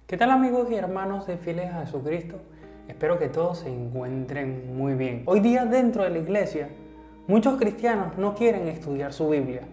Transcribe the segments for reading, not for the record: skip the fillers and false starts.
¿Qué tal amigos y hermanos de fieles a Jesucristo? Espero que todos se encuentren muy bien. Hoy día dentro de la iglesia, muchos cristianos no quieren estudiar su Biblia.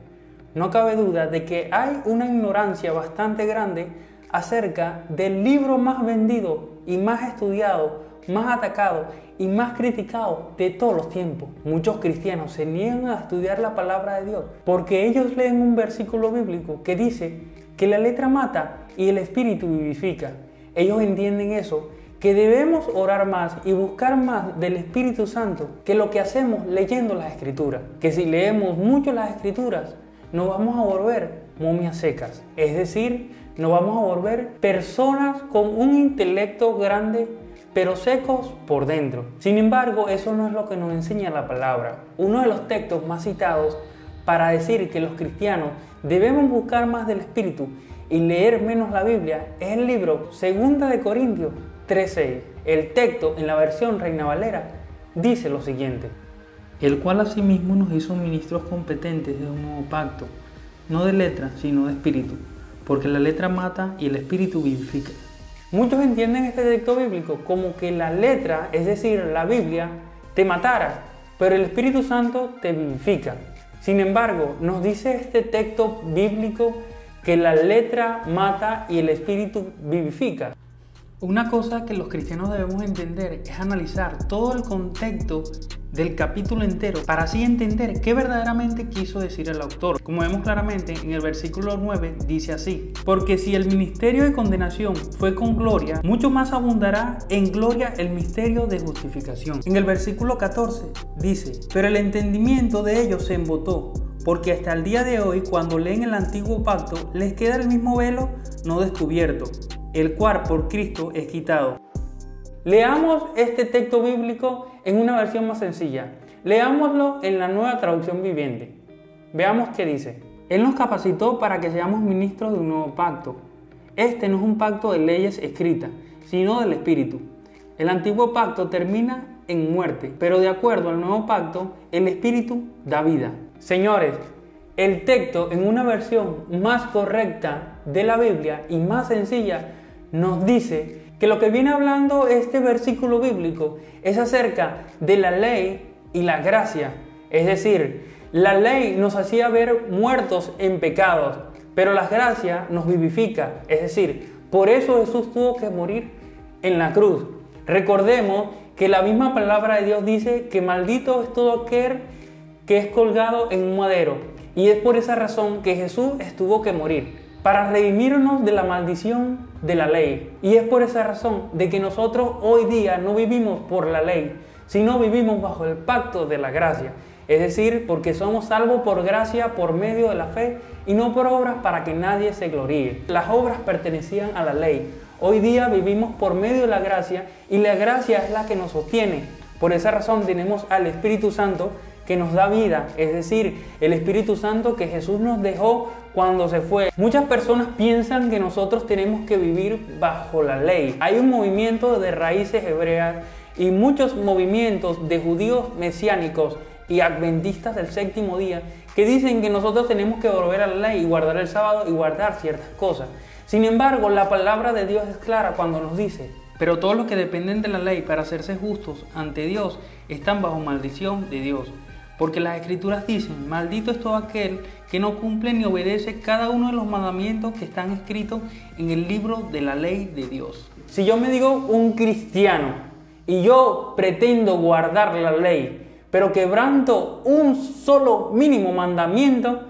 No cabe duda de que hay una ignorancia bastante grande acerca del libro más vendido y más estudiado, más atacado y más criticado de todos los tiempos. Muchos cristianos se niegan a estudiar la palabra de Dios porque ellos leen un versículo bíblico que dice que la letra mata y el espíritu vivifica. Ellos entienden eso, que debemos orar más y buscar más del Espíritu Santo que lo que hacemos leyendo las Escrituras. Que si leemos mucho las Escrituras, nos vamos a volver momias secas. Es decir, nos vamos a volver personas con un intelecto grande, pero secos por dentro. Sin embargo, eso no es lo que nos enseña la palabra. Uno de los textos más citados para decir que los cristianos debemos buscar más del Espíritu y leer menos la Biblia es el libro 2 de Corintios 3:6. El texto en la versión Reina Valera dice lo siguiente: el cual asimismo nos hizo ministros competentes de un nuevo pacto, no de letra, sino de espíritu, porque la letra mata y el espíritu vivifica. Muchos entienden este texto bíblico como que la letra, es decir, la Biblia, te matara, pero el Espíritu Santo te vivifica. Sin embargo, nos dice este texto bíblico que la letra mata y el espíritu vivifica. Una cosa que los cristianos debemos entender es analizar todo el contexto del capítulo entero para así entender qué verdaderamente quiso decir el autor. Como vemos claramente en el versículo 9 dice así: porque si el ministerio de condenación fue con gloria, mucho más abundará en gloria el misterio de justificación. En el versículo 14 dice: pero el entendimiento de ellos se embotó, porque hasta el día de hoy, cuando leen el antiguo pacto, les queda el mismo velo no descubierto, el cual por Cristo es quitado. Leamos este texto bíblico en una versión más sencilla. Leámoslo en la Nueva Traducción Viviente. Veamos qué dice. Él nos capacitó para que seamos ministros de un nuevo pacto. Este no es un pacto de leyes escritas, sino del Espíritu. El antiguo pacto termina en muerte, pero de acuerdo al nuevo pacto, el Espíritu da vida. Señores, el texto en una versión más correcta de la Biblia y más sencilla nos dice que lo que viene hablando este versículo bíblico es acerca de la ley y la gracia. Es decir, la ley nos hacía ver muertos en pecados, pero la gracia nos vivifica. Es decir, por eso Jesús tuvo que morir en la cruz. Recordemos que la misma palabra de Dios dice que maldito es todo aquel que es colgado en un madero. Y es por esa razón que Jesús tuvo que morir, para redimirnos de la maldición de la ley. Y es por esa razón de que nosotros hoy día no vivimos por la ley, sino vivimos bajo el pacto de la gracia. Es decir, porque somos salvos por gracia por medio de la fe y no por obras para que nadie se gloríe. Las obras pertenecían a la ley. Hoy día vivimos por medio de la gracia y la gracia es la que nos sostiene. Por esa razón tenemos al Espíritu Santo que nos da vida, es decir, el Espíritu Santo que Jesús nos dejó cuando se fue. Muchas personas piensan que nosotros tenemos que vivir bajo la ley. Hay un movimiento de raíces hebreas y muchos movimientos de judíos mesiánicos y adventistas del séptimo día que dicen que nosotros tenemos que volver a la ley y guardar el sábado y guardar ciertas cosas. Sin embargo, la palabra de Dios es clara cuando nos dice: pero todos los que dependen de la ley para hacerse justos ante Dios están bajo maldición de Dios. Porque las Escrituras dicen: maldito es todo aquel que no cumple ni obedece cada uno de los mandamientos que están escritos en el libro de la ley de Dios. Si yo me digo un cristiano y yo pretendo guardar la ley, pero quebranto un solo mínimo mandamiento,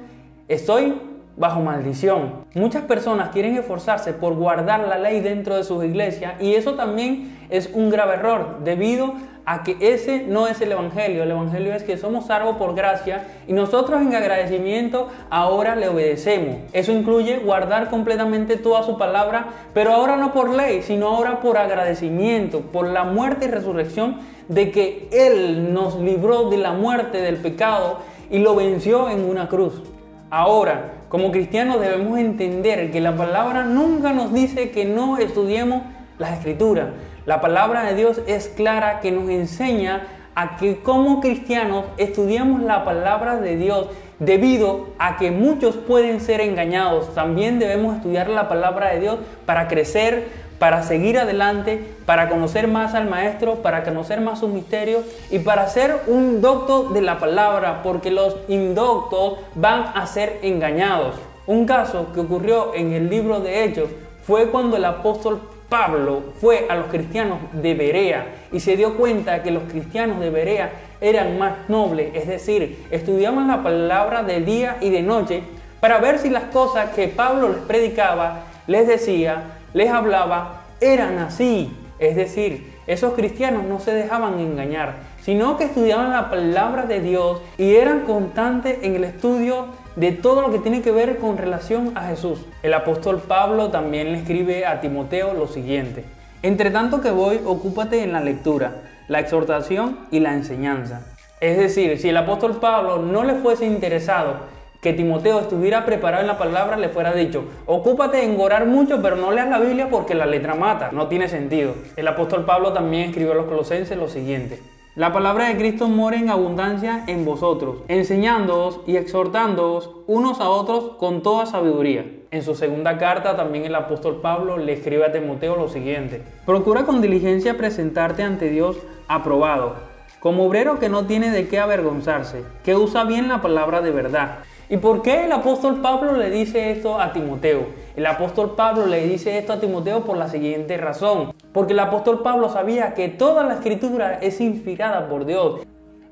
estoy bajo maldición. Muchas personas quieren esforzarse por guardar la ley dentro de sus iglesias y eso también es un grave error debido a que ese no es el Evangelio. El Evangelio es que somos salvos por gracia y nosotros en agradecimiento ahora le obedecemos. Eso incluye guardar completamente toda su palabra, pero ahora no por ley, sino ahora por agradecimiento, por la muerte y resurrección de que Él nos libró de la muerte, del pecado y lo venció en una cruz. Ahora, como cristianos debemos entender que la palabra nunca nos dice que no estudiemos las Escrituras. La palabra de Dios es clara, que nos enseña a que como cristianos estudiemos la palabra de Dios debido a que muchos pueden ser engañados. También debemos estudiar la palabra de Dios para crecer, para seguir adelante, para conocer más al Maestro, para conocer más sus misterios y para ser un docto de la palabra, porque los indoctos van a ser engañados. Un caso que ocurrió en el libro de Hechos fue cuando el apóstol Pablo fue a los cristianos de Berea y se dio cuenta que los cristianos de Berea eran más nobles, es decir, estudiaban la palabra de día y de noche para ver si las cosas que Pablo les predicaba, les decía, les hablaba, eran así. Es decir, esos cristianos no se dejaban engañar, sino que estudiaban la palabra de Dios y eran constantes en el estudio de todo lo que tiene que ver con relación a Jesús. El apóstol Pablo también le escribe a Timoteo lo siguiente: entre tanto que voy, ocúpate en la lectura, la exhortación y la enseñanza. Es decir, si el apóstol Pablo no le fuese interesado que Timoteo estuviera preparado en la palabra, le fuera dicho: ocúpate en orar mucho, pero no leas la Biblia porque la letra mata. No tiene sentido. El apóstol Pablo también escribió a los Colosenses lo siguiente: la palabra de Cristo mora en abundancia en vosotros, enseñándoos y exhortándoos unos a otros con toda sabiduría. En su segunda carta también el apóstol Pablo le escribe a Timoteo lo siguiente: procura con diligencia presentarte ante Dios aprobado, como obrero que no tiene de qué avergonzarse, que usa bien la palabra de verdad. ¿Y por qué el apóstol Pablo le dice esto a Timoteo? El apóstol Pablo le dice esto a Timoteo por la siguiente razón: porque el apóstol Pablo sabía que toda la escritura es inspirada por Dios.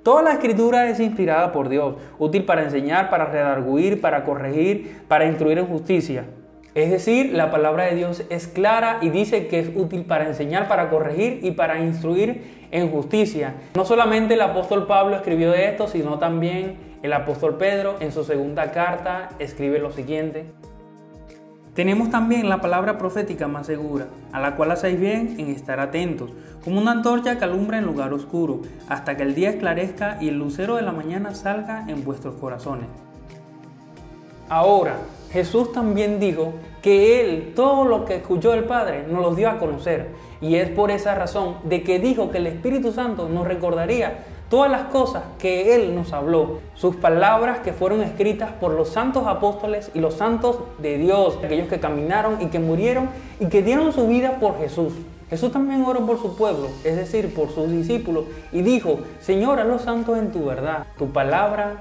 Toda la escritura es inspirada por Dios, útil para enseñar, para redarguir, para corregir, para instruir en justicia. Es decir, la palabra de Dios es clara y dice que es útil para enseñar, para corregir y para instruir en justicia. No solamente el apóstol Pablo escribió de esto, sino también el apóstol Pedro en su segunda carta escribe lo siguiente: tenemos también la palabra profética más segura, a la cual hacéis bien en estar atentos, como una antorcha que alumbra en lugar oscuro, hasta que el día esclarezca y el lucero de la mañana salga en vuestros corazones. Ahora, Jesús también dijo que Él, todo lo que escuchó del Padre, nos lo dio a conocer. Y es por esa razón de que dijo que el Espíritu Santo nos recordaría todas las cosas que Él nos habló, sus palabras que fueron escritas por los santos apóstoles y los santos de Dios, aquellos que caminaron y que murieron y que dieron su vida por Jesús. Jesús también oró por su pueblo, es decir, por sus discípulos, y dijo: Señor, haz los santos en tu verdad, tu palabra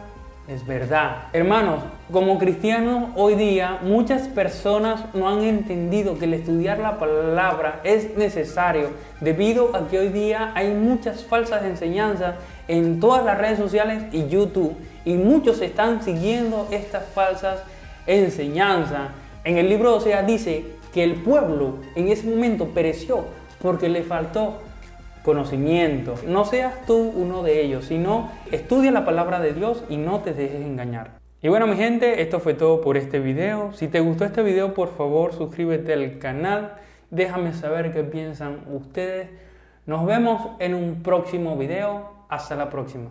es verdad. Hermanos, como cristianos hoy día muchas personas no han entendido que el estudiar la palabra es necesario, debido a que hoy día hay muchas falsas enseñanzas en todas las redes sociales y YouTube, y muchos están siguiendo estas falsas enseñanzas. En el libro de Oseas dice que el pueblo en ese momento pereció porque le faltó conocimiento. No seas tú uno de ellos, sino estudia la palabra de Dios y no te dejes engañar. Y bueno, mi gente, esto fue todo por este video. Si te gustó este video, por favor suscríbete al canal, déjame saber qué piensan ustedes. Nos vemos en un próximo video. Hasta la próxima.